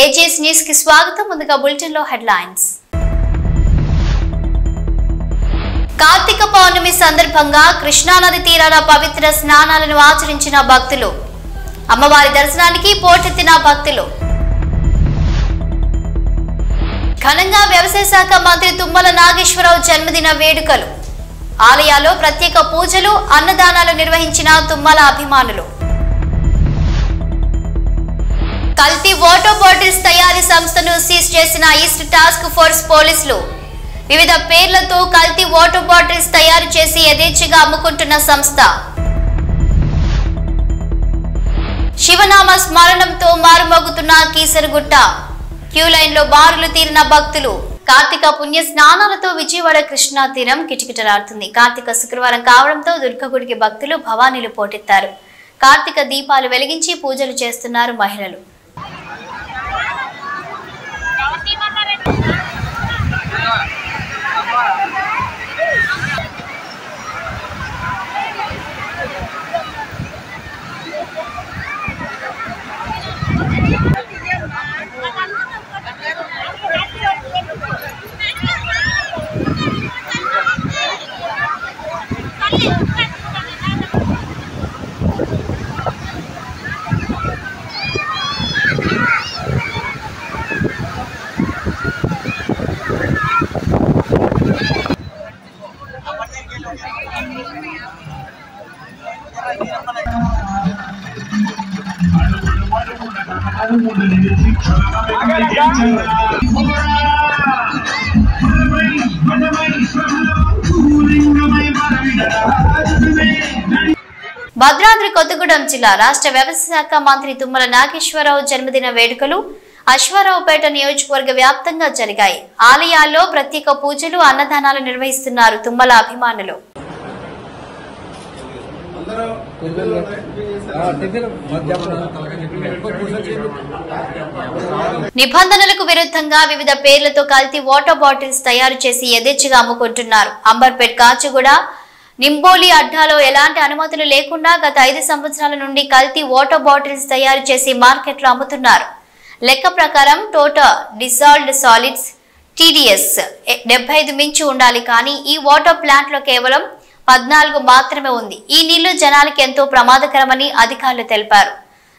AGS news కి స్వాగతం. ముందుగా బులెటిన్ లో హెడ్లైన్స్. కార్తీక పౌర్ణమి సందర్భంగా కృష్ణానది తీరాల పవిత్ర స్నానాలను ఆచరించిన భక్తులు. అమ్మవారి దర్శనానికి పోటెత్తిన భక్తులు. ఘనంగా వ్యవసాయ శాఖ మంత్రి తుమ్మల నాగేశ్వరరావు జన్మదిన వేడుకలు. ఆలయాల్లో ప్రత్యేక పూజలు, అన్నదానాలు నిర్వహించిన తుమ్మల అభిమానులు. కల్తీ వాటర్ బాటిల్స్ తయారీ సంస్థను సీజ్ చేసిన ఈస్ట్ టాస్క్ ఫోర్స్ పోలీసులు. వివిధ పేర్లతో కల్తీ వాటర్ బాటిల్స్ తయారు చేసి యథేచ్ఛగా అమ్ముకుంటున్న సంస్థ. శివనామ స్మరణంతో మారుమోగుతున్న కీసరగుట్ట. క్యూ లైన్ లో బారులు తీరిన భక్తులు. కార్తీక పుణ్య స్నానాలతో విజయవాడ కృష్ణా తీరం కిటకిటలాడుతుంది. కార్తీక శుక్రవారం కావడంతో దుర్గగుడికి భక్తులు భవానీలు పోటెత్తారు. కార్తీక దీపాలు వెలిగించి పూజలు చేస్తున్నారు మహిళలు. భద్రాద్రి కొత్తగూడెం జిల్లా రాష్ట్ర వ్యవసాయ శాఖ మంత్రి తుమ్మల నాగేశ్వరరావు జన్మదిన వేడుకలు అశ్వారావుపేట నియోజకవర్గ వ్యాప్తంగా జరిగాయి. ఆలయాల్లో ప్రత్యేక పూజలు, అన్నదానాలు నిర్వహిస్తున్నారు తుమ్మల అభిమానులు. నిబంధనలకు విరుద్ధంగా వివిధ పేర్లతో కల్తీ వాటర్ బాటిల్స్ తయారు చేసి యథేచ్ఛగా అమ్ముకుంటున్నారు. అంబర్పేట్, కాచిగూడ, నింబోలి అడ్డాలో ఎలాంటి అనుమతులు లేకుండా గత 5 సంవత్సరాల నుండి కల్తీ వాటర్ బాటిల్స్ తయారు చేసి మార్కెట్లో అమ్ముతున్నారు. లెక్క ప్రకారం టోటల్ డిసాల్వ్డ్ సాలిడ్స్ TDS 75 మించి ఉండాలి. కానీ ఈ వాటర్ ప్లాంట్ లో కేవలం 14 మాత్రమే ఉంది. ఈ నీళ్లు జనాలకి ఎంతో ప్రమాదకరమని అధికారులు తెలిపారు.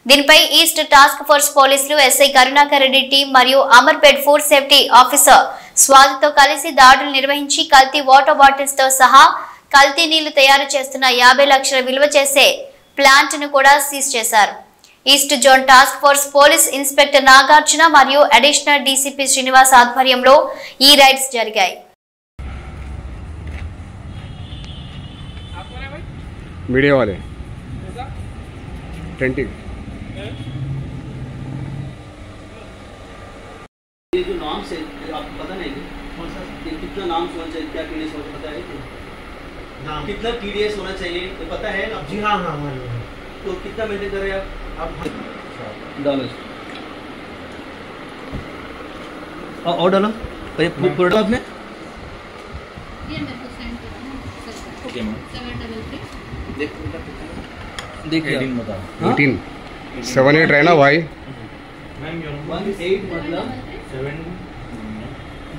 దీనిపై ఈస్ట్ టాస్క్ ఫోర్స్ పోలీసులు ఎస్ఐ కరుణాకర్ రెడ్డి టీం మరియు అమర్పేట్ ఫుడ్ సేఫ్టీ ఆఫీసర్ స్వాతితో కలిసి దాడులు నిర్వహించి కల్తీ వాటర్ బాటిల్స్ తో సహా కల్తీ నీళ్లు తయారు చేస్తున్న 50 లక్షల విలువ చేసే ప్లాంట్ ను కూడా సీజ్ చేశారు. East zone task force police inspector Nagarjuna మరియు అడిషనల్ డీసీపీ శ్రీనివాస్ ఆధ్వర్యంలో ఈ రైడ్స్ జరిగాయి. मीडिया वाले 20 ये जो नाम से आपको पता नहीं कौन सा कितना नाम होना चाहिए, क्या TDS होना पता है नाम कितना TDS होना चाहिए तो पता है ना? जी हाँ हाँ मालूम है। तो कितना मेंटेन कर रहे हैं आप डालो और डालो पूरा आपने ये मेरे को सेंड करना है। ओके मैम 733 देख हेडिंग बता 18 78 रहना भाई 18 मतलब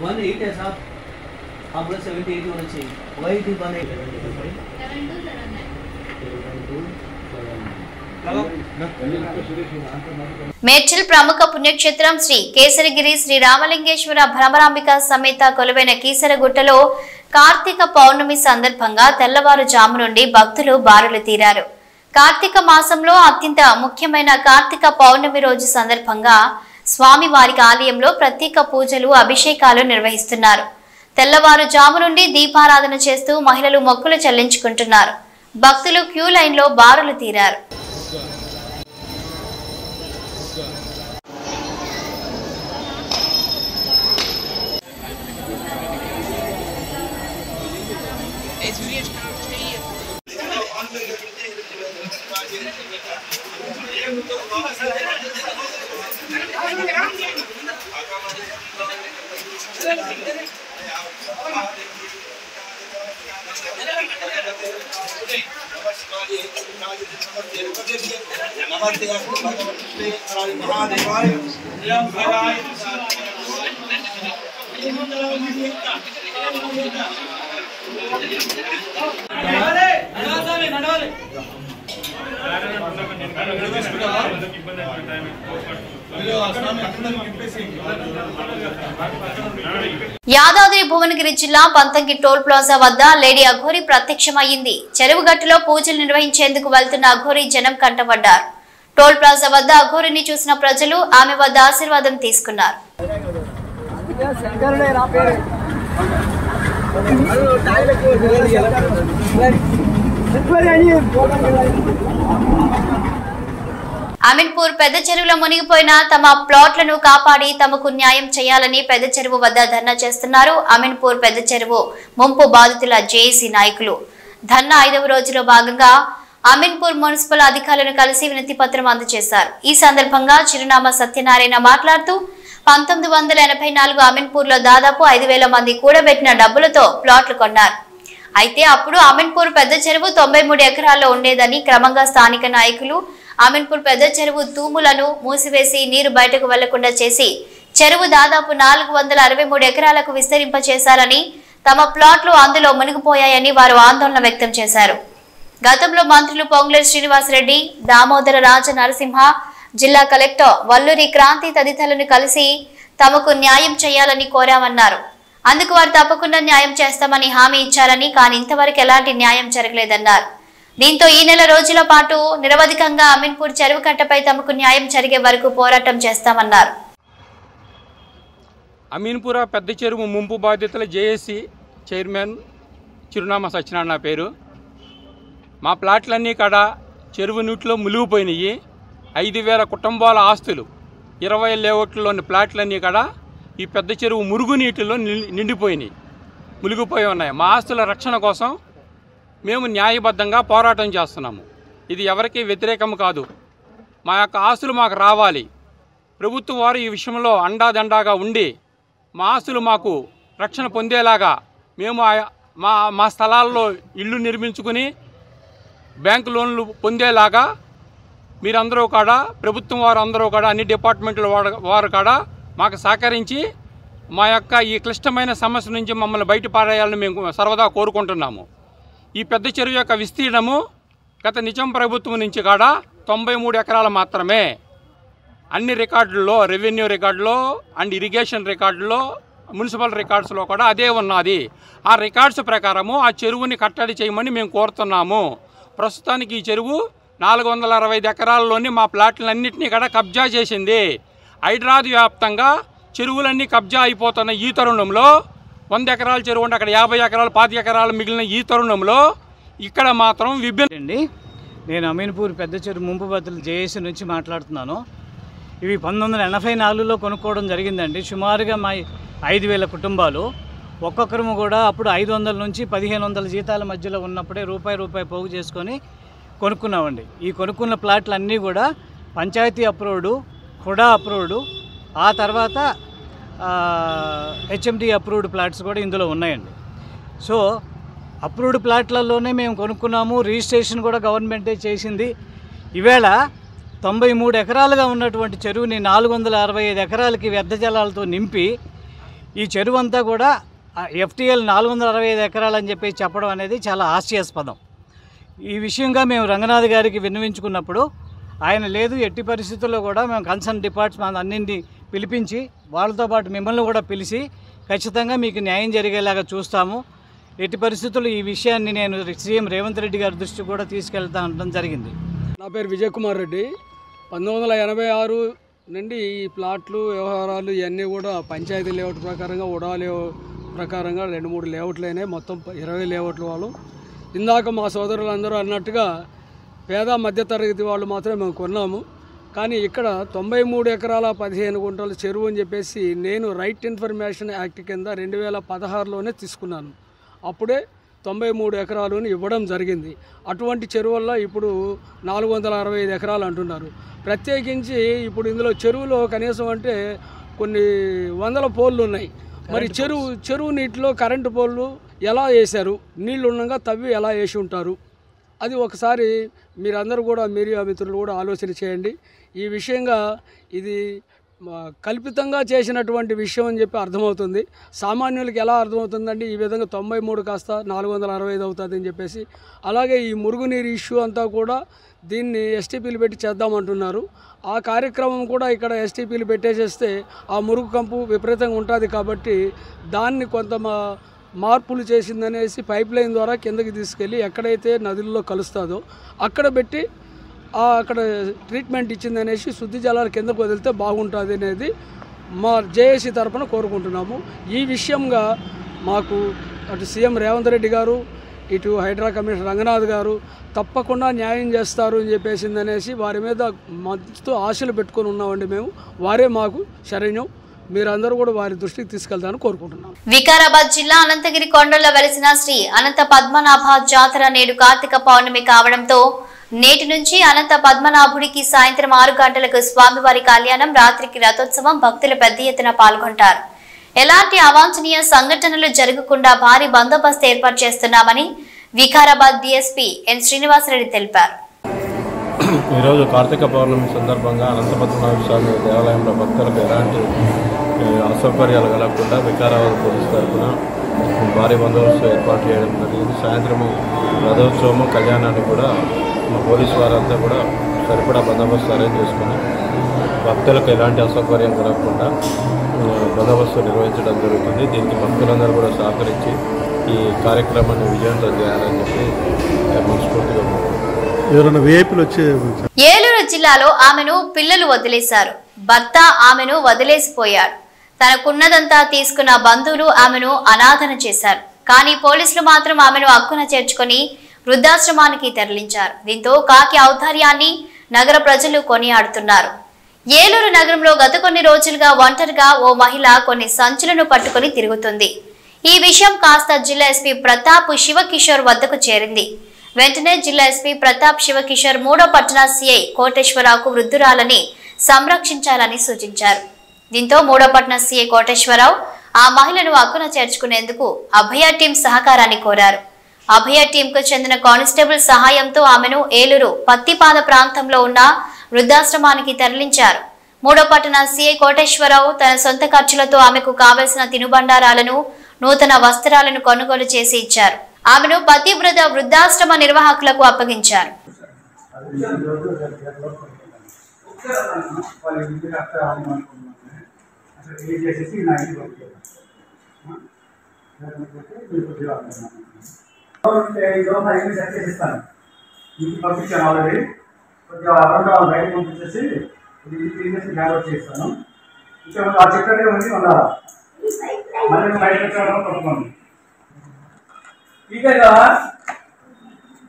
18 है साहब, आप बोले 78 होना चाहिए। वही थी 7279 మేడ్చల్ ప్రముఖ పుణ్యక్షేత్రం శ్రీ కేసరగిరి శ్రీ రామలింగేశ్వర భ్రమరాంబిక సమేత కొలువైన కీసరగుట్టలో కార్తీక పౌర్ణమి సందర్భంగా తెల్లవారుజాము నుండి భక్తులు బారులు తీరారు. కార్తీక మాసంలో అత్యంత ముఖ్యమైన కార్తీక పౌర్ణమి రోజు సందర్భంగా స్వామివారికి ఆలయంలో ప్రత్యేక పూజలు, అభిషేకాలు నిర్వహిస్తున్నారు. తెల్లవారుజాము నుండి దీపారాధన చేస్తూ మహిళలు మొక్కులు చెల్లించుకుంటున్నారు. భక్తులు క్యూ లైన్ లో బారులు తీరారు. యాదాద్రి భువనగిరి జిల్లా పంతంగి టోల్ ప్లాజా వద్ద లేడీ అఘోరి ప్రత్యక్షమైంది. చెరువు గట్టులో పూజలు నిర్వహించేందుకు వెళ్తున్న అఘోరి జనం కంటపడ్డారు. టోల్ ప్లాజా వద్ద అఘోరిని చూసిన ప్రజలు ఆమె వద్ద ఆశీర్వాదం తీసుకున్నారు. అమీన్పూర్ పెద్ద చెరువులో మునిగిపోయిన తమ ప్లాట్లను కాపాడి తమకు న్యాయం చేయాలని పెద్ద చెరువు వద్ద ధర్నా చేస్తున్నారు. అమీన్పూర్ పెద్ద చెరువు ముంపు బాధితుల జేఏసీ నాయకులు. ధర్నా 5వ రోజులో భాగంగా అమీన్పూర్ మున్సిపల్ అధికారులను కలిసి వినతి పత్రం అందజేశారు. ఈ సందర్భంగా చిరునామా సత్యనారాయణ మాట్లాడుతూ 1984 అమీన్పూర్లో దాదాపు 5,000 మంది కూడబెట్టిన డబ్బులతో ప్లాట్లు కొన్నారు. అయితే అప్పుడు అమీన్పూర్ పెద్ద చెరువు 93 ఎకరాల్లో ఉండేదని క్రమంగా స్థానిక నాయకులు అమీన్పూర్ పెద్ద చెరువు తూములను మూసివేసి నీరు బయటకు వెళ్లకుండా చేసి చెరువు దాదాపు 463 ఎకరాలకు విస్తరింపచేశారని, తమ ప్లాట్లు అందులో మునిగిపోయాయని వారు ఆందోళన వ్యక్తం చేశారు. గతంలో మంత్రులు పొంగులేటి శ్రీనివాసరెడ్డి, దామోదర రాజ నరసింహ, జిల్లా కలెక్టర్ వల్లూరి క్రాంతి తదితరులను కలిసి తమకు న్యాయం చేయాలని కోరామన్నారు. అందుకు వారు తప్పకుండా న్యాయం చేస్తామని హామీ ఇచ్చారని, కానీ ఇంతవరకు ఎలాంటి న్యాయం జరగలేదన్నారు. దీంతో ఈ నెల రోజుల పాటు నిరవధికంగా అమీన్పూర్ చెరువు కట్టపై తమకు న్యాయం జరిగే వరకు పోరాటం చేస్తామన్నారు. అమీన్పూర్ పెద్ద చెరువు ముంపు బాధితుల జేఏసీ చైర్మన్ చిరునామా సత్యనారాయణ నా పేరు. మా ప్లాట్లన్నీ కాడ చెరువు నీటిలో మునిగిపోయినాయి. 5,000 కుటుంబాల ఆస్తులు 20 లేఅవుట్లలోని ప్లాట్లన్నీ కాడ ఈ పెద్ద చెరువు మురుగునీటిలో నిండిపోయినాయి, మునిగిపోయి ఉన్నాయి. మా ఆస్తుల రక్షణ కోసం మేము న్యాయబద్ధంగా పోరాటం చేస్తున్నాము. ఇది ఎవరికీ వ్యతిరేకం కాదు. మా యొక్క ఆస్తులు మాకు రావాలి. ప్రభుత్వం వారు ఈ విషయంలో అండాదండాగా ఉండి మా ఆస్తులు మాకు రక్షణ పొందేలాగా మేము మా స్థలాల్లో ఇళ్ళు నిర్మించుకుని బ్యాంకు లోన్లు పొందేలాగా మీరందరూ కూడా, ప్రభుత్వం వారు అందరూ కూడా, అన్ని డిపార్ట్మెంట్ల వారు కూడా మాకు సహకరించి మా యొక్క ఈ క్లిష్టమైన సమస్య నుంచి మమ్మల్ని బయటపడేయాలని మేము సర్వదా కోరుకుంటున్నాము. ఈ పెద్ద చెరువు యొక్క విస్తీర్ణము గత నిజాం ప్రభుత్వం నుంచి కూడా 93 ఎకరాలు మాత్రమే. అన్ని రికార్డుల్లో, రెవెన్యూ రికార్డులో అండ్ ఇరిగేషన్ రికార్డులో, మున్సిపల్ రికార్డ్స్లో కూడా అదే ఉన్నది. ఆ రికార్డ్స్ ప్రకారము ఆ చెరువుని కట్టడి చేయమని మేము కోరుతున్నాము. ప్రస్తుతానికి ఈ చెరువు 465 ఎకరాల్లోని మా ప్లాట్లన్నింటినీ కూడా కబ్జా చేసింది. హైదరాబాద్ వ్యాప్తంగా చెరువులన్నీ కబ్జా అయిపోతున్న ఈ తరుణంలో 100 ఎకరాల చెరువు ఉంటే అక్కడ 50 ఎకరాలు 25 ఎకరాలు మిగిలిన ఈ తరుణంలో ఇక్కడ మాత్రం అండి. నేను అమీన్పూర్ పెద్ద చెరువు ముంపు బాధితుల జేఏసీ నుంచి మాట్లాడుతున్నాను. ఇవి 1984లో కొనుక్కోవడం జరిగిందండి. సుమారుగా మా 5,000 కుటుంబాలు, ఒక్కొక్కరు కూడా అప్పుడు 500 నుంచి 1,500 జీతాల మధ్యలో ఉన్నప్పుడే రూపాయి పోగు చేసుకొని కొనుక్కున్నామండి. ఈ కొనుక్కున్న ప్లాట్లు అన్నీ కూడా పంచాయతీ అప్రూవ్డ్, హుడా అప్రూవ్డ్, ఆ తర్వాత హెచ్ఎండి అప్రూవ్డ్ ప్లాట్స్ కూడా ఇందులో ఉన్నాయండి. సో అప్రూవ్డ్ ప్లాట్లలోనే మేము కొనుక్కున్నాము. రిజిస్ట్రేషన్ కూడా గవర్నమెంటే చేసింది. ఈవేళ 93 ఎకరాలుగా ఉన్నటువంటి చెరువుని 465 ఎకరాలకి వ్యర్థ జలాలతో నింపి ఈ చెరువు అంతా కూడా ఎఫ్టీఎల్ 465 ఎకరాలు అని చెప్పి చెప్పడం అనేది చాలా హాస్యాస్పదం. ఈ విషయంగా మేము రంగనాథ్ గారికి విన్నవించుకున్నప్పుడు ఆయన లేదు, ఎట్టి పరిస్థితుల్లో కూడా మేము కన్సర్న్ డిపార్ట్మెంట్ అన్నింటినీ పిలిపించి వాళ్ళతో పాటు మిమ్మల్ని కూడా పిలిచి ఖచ్చితంగా మీకు న్యాయం జరిగేలాగా చూస్తాము. ఎట్టి పరిస్థితుల్లో ఈ విషయాన్ని నేను సీఎం రేవంత్ రెడ్డి గారి దృష్టికి కూడా తీసుకెళ్తా ఉండడం జరిగింది. నా పేరు విజయ్ కుమార్ రెడ్డి. 1986 నుండి ఈ ప్లాట్లు వ్యవహారాలు ఇవన్నీ కూడా పంచాయతీ లేఅవుట్ ప్రకారంగా, ఉడా లేఅవుట్ ప్రకారంగా 2-3 లేఅవుట్లు అయినాయి. మొత్తం 20 లేఅవుట్లు వాళ్ళు. ఇందాక మా సోదరులందరూ అన్నట్టుగా పేద మధ్యతరగతి వాళ్ళు మాత్రమే మేము కొన్నాము. కానీ ఇక్కడ 93 ఎకరాల 15 గుంటల చెరువు అని చెప్పేసి నేను రైట్ ఇన్ఫర్మేషన్ యాక్ట్ కింద 2016లోనే తీసుకున్నాను. అప్పుడే 93 ఎకరాలను ఇవ్వడం జరిగింది. అటువంటి చెరువుల్లో ఇప్పుడు 465 ఎకరాలు అంటున్నారు. ప్రత్యేకించి ఇప్పుడు ఇందులో చెరువులో కనీసం అంటే కొన్ని వందల పోల్లు ఉన్నాయి. మరి చెరువు నీటిలో కరెంటు పోల్లు ఎలా వేశారు, నీళ్ళు ఉండగా తవ్వి ఎలా వేసి ఉంటారు, అది ఒకసారి మీరందరూ కూడా మీడియా మిత్రులు కూడా ఆలోచన చేయండి. ఈ విషయంగా ఇది కల్పితంగా చేసినటువంటి విషయం అని చెప్పి అర్థమవుతుంది. సామాన్యులకి ఎలా అర్థమవుతుందండి ఈ విధంగా 93 కాస్త 465 అవుతుంది అని చెప్పేసి. అలాగే ఈ మురుగునీరు ఇష్యూ అంతా కూడా దీన్ని ఎస్టీపీలు పెట్టి చేద్దామంటున్నారు. ఆ కార్యక్రమం కూడా ఇక్కడ ఎస్టీపీలు పెట్టేసేస్తే ఆ మురుగు కంపు విపరీతంగా ఉంటుంది కాబట్టి దాన్ని కొంత మార్పులు చేసిందనేసి పైప్ లైన్ ద్వారా కిందకి తీసుకెళ్ళి ఎక్కడైతే నదుల్లో కలుస్తుందో అక్కడ పెట్టి అక్కడ ట్రీట్మెంట్ ఇచ్చిందనేసి శుద్ధి జలాలు కిందకు వదిలితే బాగుంటుంది అనేది మా జేఏసీ తరఫున కోరుకుంటున్నాము. ఈ విషయంగా మాకు అటు సీఎం రేవంత్ రెడ్డి గారు, ఇటు హైడ్రా కమిషనర్ రంగనాథ్ గారు తప్పకుండా న్యాయం చేస్తారు అని చెప్పేసిందనేసి వారి మీద మస్తు ఆశలు పెట్టుకొని ఉన్నామండి మేము. వారే మాకు శరణ్యం. మీరందరూ కూడా వారి దృష్టికి తీసుకెళ్తారని కోరుకుంటున్నాం. వికారాబాద్ జిల్లా అనంతగిరి కొండల్లో వెలిసిన శ్రీ అనంత పద్మనాభ జాతర నేడు కార్తీక పౌర్ణమి కావడంతో నేటి నుంచి అనంత పద్మనాభుడికి సాయంత్రం 6 గంటలకు స్వామివారి కళ్యాణం, రాత్రికి రథోత్సవం, భక్తులు పెద్ద ఎత్తున పాల్గొంటారు. ఎలాంటి అవాంఛనీయ సంఘటనలు జరగకుండా భారీ బందోబస్తు ఏర్పాటు చేస్తున్నామని వికారాబాద్ డీఎస్పీ ఎన్ శ్రీనివాసరెడ్డి తెలిపారు. ఈరోజు కార్తీక పౌర్ణమి సందర్భంగా అనంత పద్మనాభ స్వామి దేవాలయంలో భక్తులకు ఎలాంటి అసౌకర్యాలు కలగకుండా వికారాబాద్ పోలీసు తరఫున భారీ బందోబస్తు ఏర్పాటు చేయడం జరిగింది. సాయంత్రము రథోత్సవము, కళ్యాణాన్ని కూడా మా పోలీసు వారంతా కూడా సరిపడా బందోబస్తు అరేంజ్ చేసుకుని భక్తులకు ఎలాంటి అసౌకర్యం కలగకుండా బందోబస్తు నిర్వహించడం జరుగుతుంది. దీనికి భక్తులందరూ కూడా సహకరించి ఈ కార్యక్రమాన్ని విజయవంతం చేయాలని చెప్పి మనస్ఫూర్తిగా ఎవరైనా విఐపీలు వచ్చే. ఏలూరు జిల్లాలో ఆమెను పిల్లలు వదిలేశారు. భర్త ఆమెను వదిలేసిపోయాడు. తనకున్నదంతా తీసుకున్న బంధువులు ఆమెను అనాథన చేశారు. కానీ పోలీసులు మాత్రం ఆమెను హక్కున చేర్చుకొని వృద్ధాశ్రమానికి తరలించారు. దీంతో కాకి ఔదార్యాన్ని నగర ప్రజలు కొనియాడుతున్నారు. ఏలూరు నగరంలో గత కొన్ని రోజులుగా ఒంటరిగా ఓ మహిళ కొన్ని సంచులను పట్టుకుని తిరుగుతుంది. ఈ విషయం కాస్త జిల్లా ఎస్పీ ప్రతాప్ శివకిషోర్ వద్దకు చేరింది. వెంటనే జిల్లా ఎస్పీ ప్రతాప్ శివకిషోర్ 3వ పట్టణ సిఐ కోటేశ్వరరావుకు వృద్ధురాలని సంరక్షించాలని సూచించారు. దీంతో 3వ పట్టణ సిఐ కోటేశ్వరరావు ఆ మహిళను హక్కున చేర్చుకునేందుకు అభయ టీం సహకారాన్ని కోరారు. అభయ టీంకు చెందిన కానిస్టేబుల్ సహాయంతో ఆమెను ఏలూరు పత్తిపాద ప్రాంతంలో ఉన్న వృద్ధాశ్రమానికి తరలించారు. 3వ పట్టణ సిఐ కోటేశ్వరరావు తన సొంత ఖర్చులతో ఆమెకు కావలసిన తినుబండారాలను, నూతన వస్త్రాలను కొనుగోలు చేసి ఇచ్చారు. ఆమెను పతివ్రత వృద్ధాశ్రమ నిర్వాహకులకు అప్పగించారు.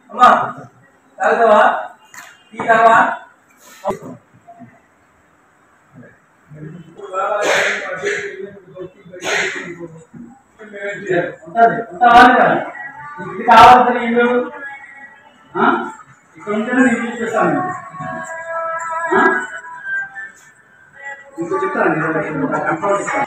అమ్మా తాగుతావా, టీ తావా? ఇది కావాల్సిన ఇల్లు ఇక్కడ ఉంటేనే నేను చూపిస్తాను. ఇంకో చెప్తాను కంట్రోల్ ఇస్తాను.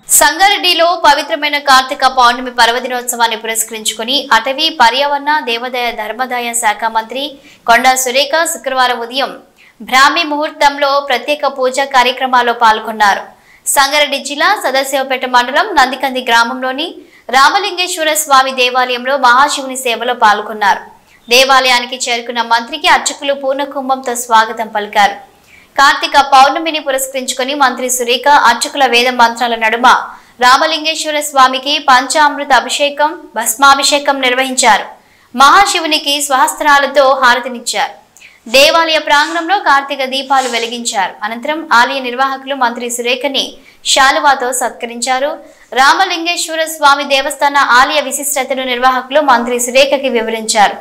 సంగారెడ్డిలో పవిత్రమైన కార్తీక పౌర్ణమి పర్వదినోత్సవాన్ని పురస్కరించుకుని అటవీ, పర్యావరణ, దేవాదాయ ధర్మదాయ శాఖ మంత్రి కొండా సురేఖ శుక్రవారం ఉదయం బ్రాహ్మీ ముహూర్తంలో ప్రత్యేక పూజా కార్యక్రమాల్లో పాల్గొన్నారు. సంగారెడ్డి జిల్లా సదాశివపేట మండలం నందికంది గ్రామంలోని రామలింగేశ్వర స్వామి దేవాలయంలో మహాశివుని సేవలో పాల్గొన్నారు. దేవాలయానికి చేరుకున్న మంత్రికి అర్చకులు పూర్ణకుంభంతో స్వాగతం పలికారు. కార్తీక పౌర్ణమిని పురస్కరించుకుని మంత్రి సురేఖ అర్చకుల వేద మంత్రాల నడుమ రామలింగేశ్వర స్వామికి పంచామృత అభిషేకం, భస్మాభిషేకం నిర్వహించారు. మహాశివునికి స్వహస్త్రాలతో హారతినిచ్చారు. దేవాలయ ప్రాంగణంలో కార్తీక దీపాలు వెలిగించారు. అనంతరం ఆలయ నిర్వాహకులు మంత్రి సురేఖని శాలువాతో సత్కరించారు. రామలింగేశ్వర స్వామి దేవస్థాన ఆలయ విశిష్టతను నిర్వాహకులు మంత్రి సురేఖకి వివరించారు.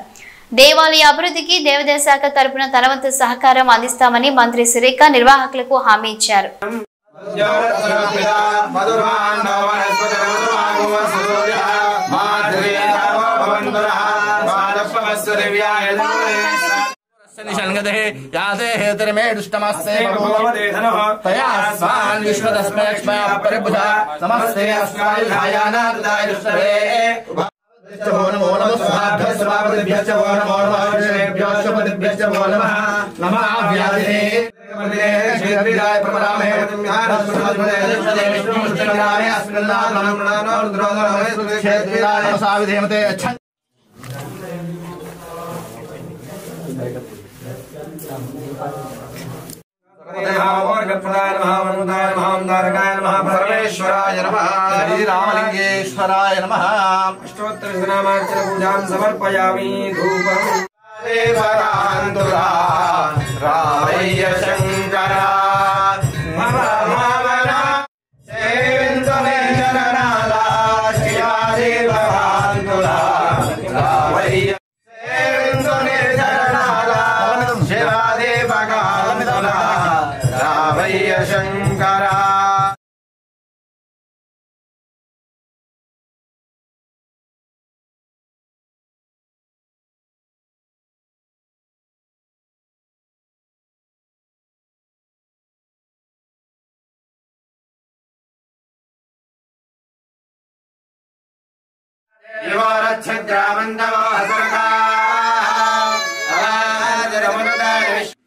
దేవాలయ అభివృద్ధికి దేవాదాయ శాఖ తరపున తనవంతు సహకారం అందిస్తామని మంత్రి సురేఖ నిర్వాహకులకు హామీ ఇచ్చారు. सर्वेश्वराय नमः श्रीरामलिंगेश्वराय नमः अष्टोत्तरनामार्चन पूजां समर्पयामि धूपम् देवरान्दुरा रामय्य शंकरा मम भावना सेविन्दमे जननादा शिवा देवरान्दुरा रामय्य सेविन्दमे जननादा शिवा देवरान्दुरा रामय्य शंकरा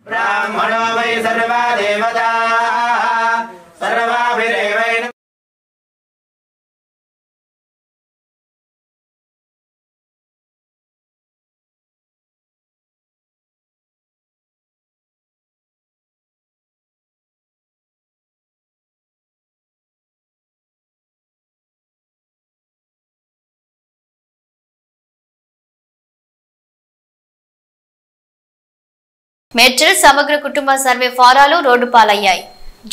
ब्राह्मणो वै सर्वा देवता सर्वाभिरेवैन మేడ్చల్ సమగ్ర కుటుంబ సర్వే ఫారాలు రోడ్డు పాలయ్యాయి.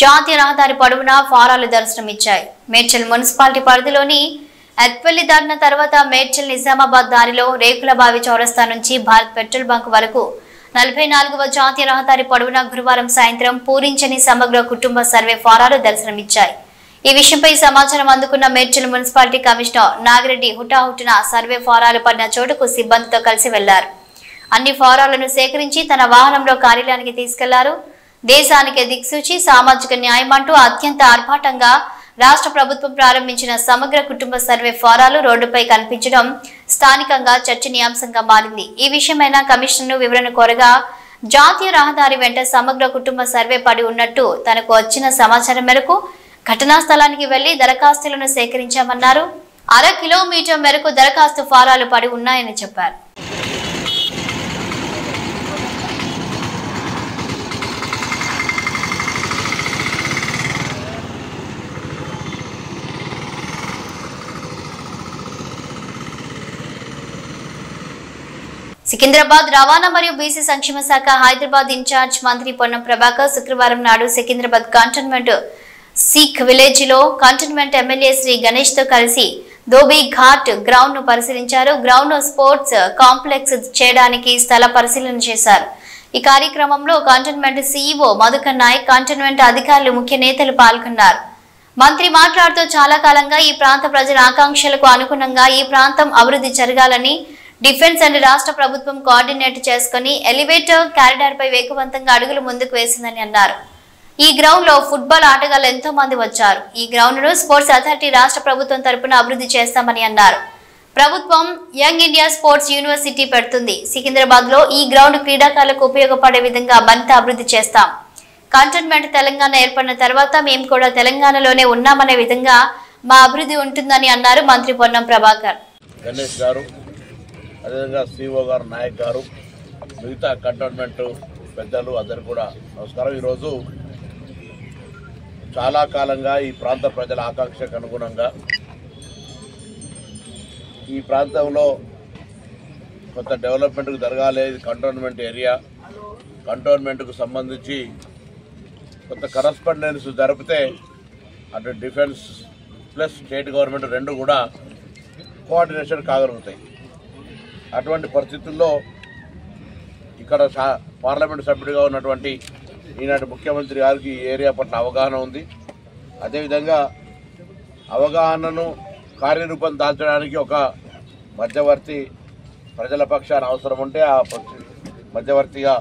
జాతీయ రహదారి పొడవునా ఫారాలు దర్శనమిచ్చాయి. మేడ్చల్ మున్సిపాలిటీ పరిధిలోని అత్పల్లి దాటిన తర్వాత మేడ్చల్ నిజామాబాద్ దారిలో రేకులబావి చౌరస్తా నుంచి భారత్ పెట్రోల్ బంక్ వరకు 44వ జాతీయ రహదారి పొడవునా గురువారం సాయంత్రం పూరించని సమగ్ర కుటుంబ సర్వే ఫారాలు దర్శనమిచ్చాయి. ఈ విషయంపై సమాచారం అందుకున్న మేడ్చల్ మున్సిపాలిటీ కమిషనర్ నాగిరెడ్డి హుటాహుటిన సర్వే ఫారాలు పడిన చోటుకు సిబ్బందితో కలిసి వెళ్లారు. అన్ని ఫారాలను సేకరించి తన వాహనంలో కార్యాలయానికి తీసుకెళ్లారు. దేశానికి దిక్సూచి సామాజిక న్యాయం అంటూ అత్యంత ఆర్భాటంగా రాష్ట్ర ప్రభుత్వం ప్రారంభించిన సమగ్ర కుటుంబ సర్వే ఫారాలు రోడ్డుపై కనిపించడం స్థానికంగా చర్చనీయాంశంగా మారింది. ఈ విషయమైన కమిషనర్ను వివరణ కోరగా జాతీయ రహదారి వెంట సమగ్ర కుటుంబ సర్వే పడి ఉన్నట్టు తనకు వచ్చిన సమాచారం మేరకు ఘటనా స్థలానికి వెళ్లి దరఖాస్తులను సేకరించామన్నారు. 1/2 కిలోమీటర్ మేరకు దరఖాస్తు ఫారాలు పడి ఉన్నాయని చెప్పారు. సికింద్రాబాద్ రవాణా మరియు బీసీ సంక్షేమ శాఖ హైదరాబాద్ ఇన్ఛార్జ్ మంత్రి పొన్నం ప్రభాకర్ శుక్రవారం నాడు సికింద్రాబాద్ కంటోన్మెంట్ సిక్ విలేజ్ లో కంటోన్మెంట్ ఎమ్మెల్యే శ్రీ గణేష్ తో కలిసి దోబీ ఘాట్ గ్రౌండ్ ను పరిశీలించారు. గ్రౌండ్ ను స్పోర్ట్స్ కాంప్లెక్స్ చేయడానికి స్థల పరిశీలన చేశారు. ఈ కార్యక్రమంలో cantonment CEO Madhukar Nayak, cantonment అధికారులు, ముఖ్య నేతలు పాల్గొన్నారు. మంత్రి మాట్లాడుతూ చాలా కాలంగా ఈ ప్రాంత ప్రజల ఆకాంక్షలకు అనుగుణంగా ఈ ప్రాంతం అభివృద్ధి జరగాలని డిఫెన్స్ అండ్ రాష్ట్ర ప్రభుత్వం కోఆర్డినేట్ చేసుకుని ఎలివేటర్ కారిడార్ పై వేగవంతంగా అడుగులు ముందుకు వేసిందని అన్నారు. ఈ గ్రౌండ్ లో ఫుట్బాల్ ఆటగాళ్లు ఎంతో మంది వచ్చారు. ఈ గ్రౌండ్ ను స్పోర్ట్స్ అథారిటీ రాష్ట్ర ప్రభుత్వం తరపున అభివృద్ధి చేస్తామని అన్నారు. ప్రభుత్వం యంగ్ ఇండియా స్పోర్ట్స్ యూనివర్సిటీ పెడుతుంది. సికింద్రాబాద్ లో ఈ గ్రౌండ్ క్రీడాకారులకు ఉపయోగపడే విధంగా మరింత అభివృద్ధి చేస్తాం. కంటోన్మెంట్ తెలంగాణ ఏర్పడిన తర్వాత మేము కూడా తెలంగాణలోనే ఉన్నామనే విధంగా మా అభివృద్ధి ఉంటుందని అన్నారు మంత్రి పొన్నం ప్రభాకర్. గణేష్ గారు, అదేవిధంగా సిఓ గారు, నాయక్ గారు, మిగతా కంటోన్మెంట్ పెద్దలు అందరూ కూడా నమస్కారం. ఈరోజు చాలా కాలంగా ఈ ప్రాంత ప్రజల ఆకాంక్షకు అనుగుణంగా ఈ ప్రాంతంలో కొంత డెవలప్మెంట్కు జరగాలి. ఇది కంటోన్మెంట్ ఏరియా. కంటోన్మెంట్కు సంబంధించి కొంత కరస్పాండెన్స్ జరిపితే అటు డిఫెన్స్ ప్లస్ స్టేట్ గవర్నమెంట్ రెండు కూడా కోఆర్డినేషన్ కాగలుగుతాయి. అటువంటి పరిస్థితుల్లో ఇక్కడ పార్లమెంట్ సభ్యుడిగా ఉన్నటువంటి ఈనాటి ముఖ్యమంత్రి గారికి ఈ ఏరియా పట్ల అవగాహన ఉంది. అదేవిధంగా అవగాహనను కార్యరూపం దాల్చడానికి ఒక మధ్యవర్తి ప్రజల పక్షాన అవసరం ఉంటే ఆ మధ్యవర్తిగా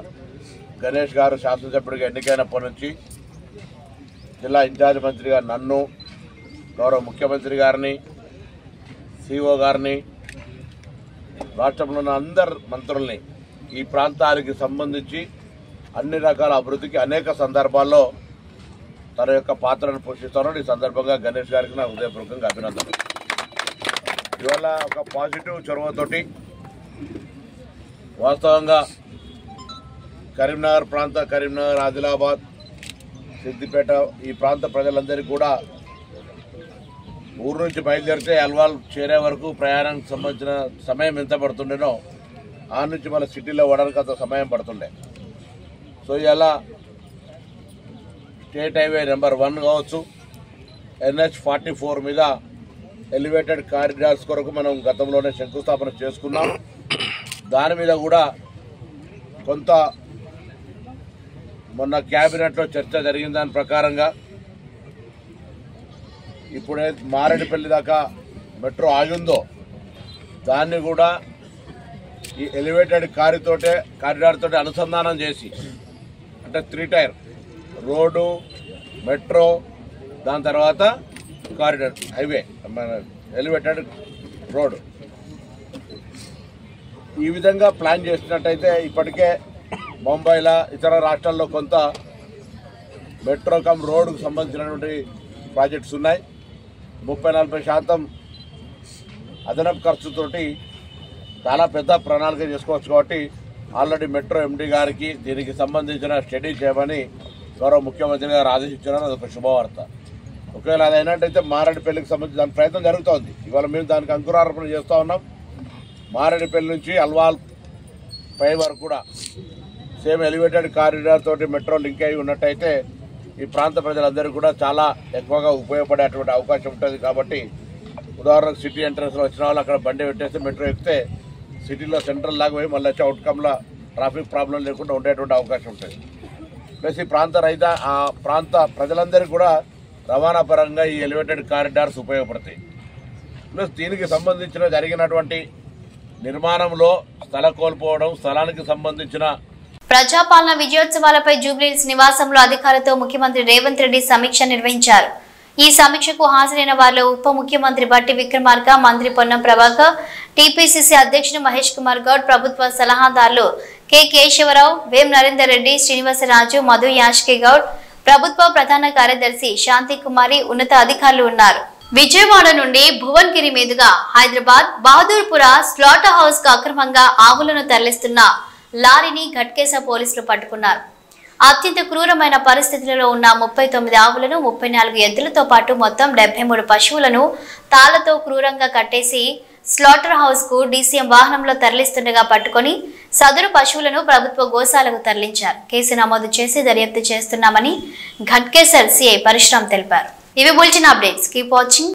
గణేష్ గారు శాసనసభ్యుడిగా ఎన్నికైనప్పటి నుంచి జిల్లా ఇన్ఛార్జ్ మంత్రిగా నన్ను, గౌరవ ముఖ్యమంత్రి గారిని, సిఓ గారిని, రాష్ట్రంలో ఉన్న అందరు మంత్రుల్ని ఈ ప్రాంతానికి సంబంధించి అన్ని రకాల అభివృద్ధికి అనేక సందర్భాల్లో తన యొక్క పాత్రను పోషిస్తాను. ఈ సందర్భంగా గణేష్ గారికి నా హృదయపూర్వకంగా అభినందనలు. ఇవాళ ఒక పాజిటివ్ చొరవతోటి వాస్తవంగా కరీంనగర్ ప్రాంత, కరీంనగర్, ఆదిలాబాద్, సిద్దిపేట ఈ ప్రాంత ప్రజలందరికీ కూడా ఊరు నుంచి బయలుదేరితే అల్వాల్ చేరే వరకు ప్రయాణానికి సంబంధించిన సమయం ఎంత పడుతుండేనో ఆ నుంచి మన సిటీలో పడడానికి అంత సమయం పడుతుండే. సో ఇలా స్టేట్ హైవే నెంబర్ 1 కావచ్చు, NH-44 మీద ఎలివేటెడ్ కారిడార్స్ కొరకు మనం గతంలోనే శంకుస్థాపన చేసుకున్నాం. దాని మీద కూడా కొంత మొన్న క్యాబినెట్లో చర్చ జరిగిన దాని ప్రకారంగా ఇప్పుడే మారేడుపల్లి దాకా మెట్రో ఆగిందో దాన్ని కూడా ఈ ఎలివేటెడ్ కారిడార్ తోటి అనుసంధానం చేసి, అంటే 3 టైర్ రోడ్డు, మెట్రో, దాని తర్వాత కారిడార్ హైవే, ఎలివేటెడ్ రోడ్, ఈ విధంగా ప్లాన్ చేసినట్టయితే ఇప్పటికే ముంబైలో ఇతర రాష్ట్రాల్లో కొంత మెట్రో కమ్ రోడ్డుకు సంబంధించినటువంటి ప్రాజెక్ట్స్ ఉన్నాయి. 30-40% అదనపు ఖర్చుతోటి చాలా పెద్ద ప్రణాళిక చేసుకోవచ్చు. కాబట్టి ఆల్రెడీ మెట్రో ఎండీ గారికి దీనికి సంబంధించిన స్టడీ చేయమని గౌరవ ముఖ్యమంత్రి గారు ఆదేశించారు. అదొక శుభవార్త. ఒకవేళ అది అయినట్టయితే మారేడుపల్లికి సంబంధించి దాని ప్రయత్నం జరుగుతోంది. ఇవాళ మేము దానికి అంకురార్పణ చేస్తూ ఉన్నాం. మారేడుపల్లి నుంచి అల్వాల్ పై వరకు కూడా సేమ్ ఎలివేటెడ్ కారిడార్ తోటి మెట్రో లింక్ అయి ఉన్నట్టయితే ఈ ప్రాంత ప్రజలందరూ కూడా చాలా ఎక్కువగా ఉపయోగపడేటువంటి అవకాశం ఉంటుంది. కాబట్టి ఉదాహరణకు సిటీ ఎంట్రన్స్లో వచ్చిన వాళ్ళు అక్కడ బండి పెట్టేస్తే మెట్రో ఎక్కితే సిటీలో సెంట్రల్ లాగా పోయి మళ్ళీ వచ్చి అవుట్కమ్లో ట్రాఫిక్ ప్రాబ్లం లేకుండా ఉండేటువంటి అవకాశం ఉంటుంది. ప్లస్ ఈ ప్రాంత ప్రజలందరికీ కూడా రవాణా పరంగా ఈ ఎలివేటెడ్ కారిడార్స్ ఉపయోగపడతాయి. ప్లస్ దీనికి సంబంధించిన జరిగినటువంటి నిర్మాణంలో స్థల కోల్పోవడం, స్థలానికి సంబంధించిన ప్రజాపాలన విజయోత్సవాలపై జూబ్లీహిల్స్ నివాసంలో అధికారులతో ముఖ్యమంత్రి రేవంత్ రెడ్డి సమీక్ష నిర్వహించారు. ఈ సమీక్షకు హాజరైన వారిలో ఉప ముఖ్యమంత్రి బట్టి విక్రమార్క, మంత్రి పొన్నం ప్రభాకర్, టీపీసీసీ అధ్యక్షుడు మహేష్ కుమార్ గౌడ్, ప్రభుత్వ సలహాదారులు కె కేశవరావు, వేం నరేందర్ రెడ్డి, శ్రీనివాసరాజు, మధు యాష్కి గౌడ్, ప్రభుత్వ ప్రధాన కార్యదర్శి శాంతి కుమారి, ఉన్నత అధికారులు ఉన్నారు. విజయవాడ నుండి భువన్గిరి మీదుగా హైదరాబాద్ బహదూర్పుర స్లాటర్ హౌస్ కు అక్రమంగా ఆవులను తరలిస్తున్న లారీని ఘట్కేసర్ పోలీసులు పట్టుకున్నారు. అత్యంత క్రూరమైన పరిస్థితులలో ఉన్న 39 ఆవులను, 34 ఎద్దులతో పాటు మొత్తం 73 పశువులను తాళ్లతో క్రూరంగా కట్టేసి స్లాటర్ హౌస్ కు డీసీఎం వాహనంలో తరలిస్తుండగా పట్టుకొని సదరు పశువులను ప్రభుత్వ గోశాలకు తరలించారు. కేసు నమోదు చేసి దర్యాప్తు చేస్తున్నామని ఘట్కేసర్ సిఐ పరశురామ్ తెలిపారు. ఇవి బులెటిన్ అప్డేట్స్. Keep watching.